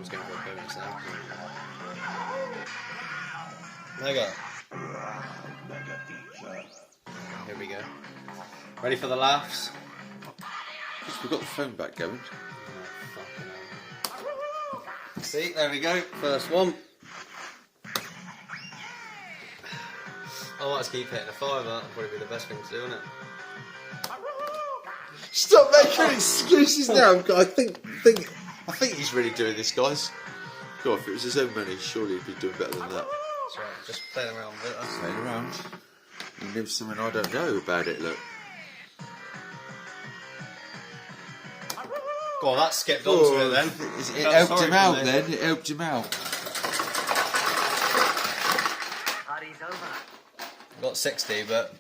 was going for a bonus now. There you go. Here we go. Ready for the laughs? We've got the phone back going. See, there we go. First one. I might just keep hitting a fiver. That'd probably be the best thing to do, isn't it? Stop making excuses now. I think he's really doing this, guys. God, if it was his own money, surely he'd be doing better than that. That's right. Just playing around with it. That's Playing around. He knows something I don't know about it. Look. Well, that skipped onto it then. It helped him out then. It helped him out. Got 60, but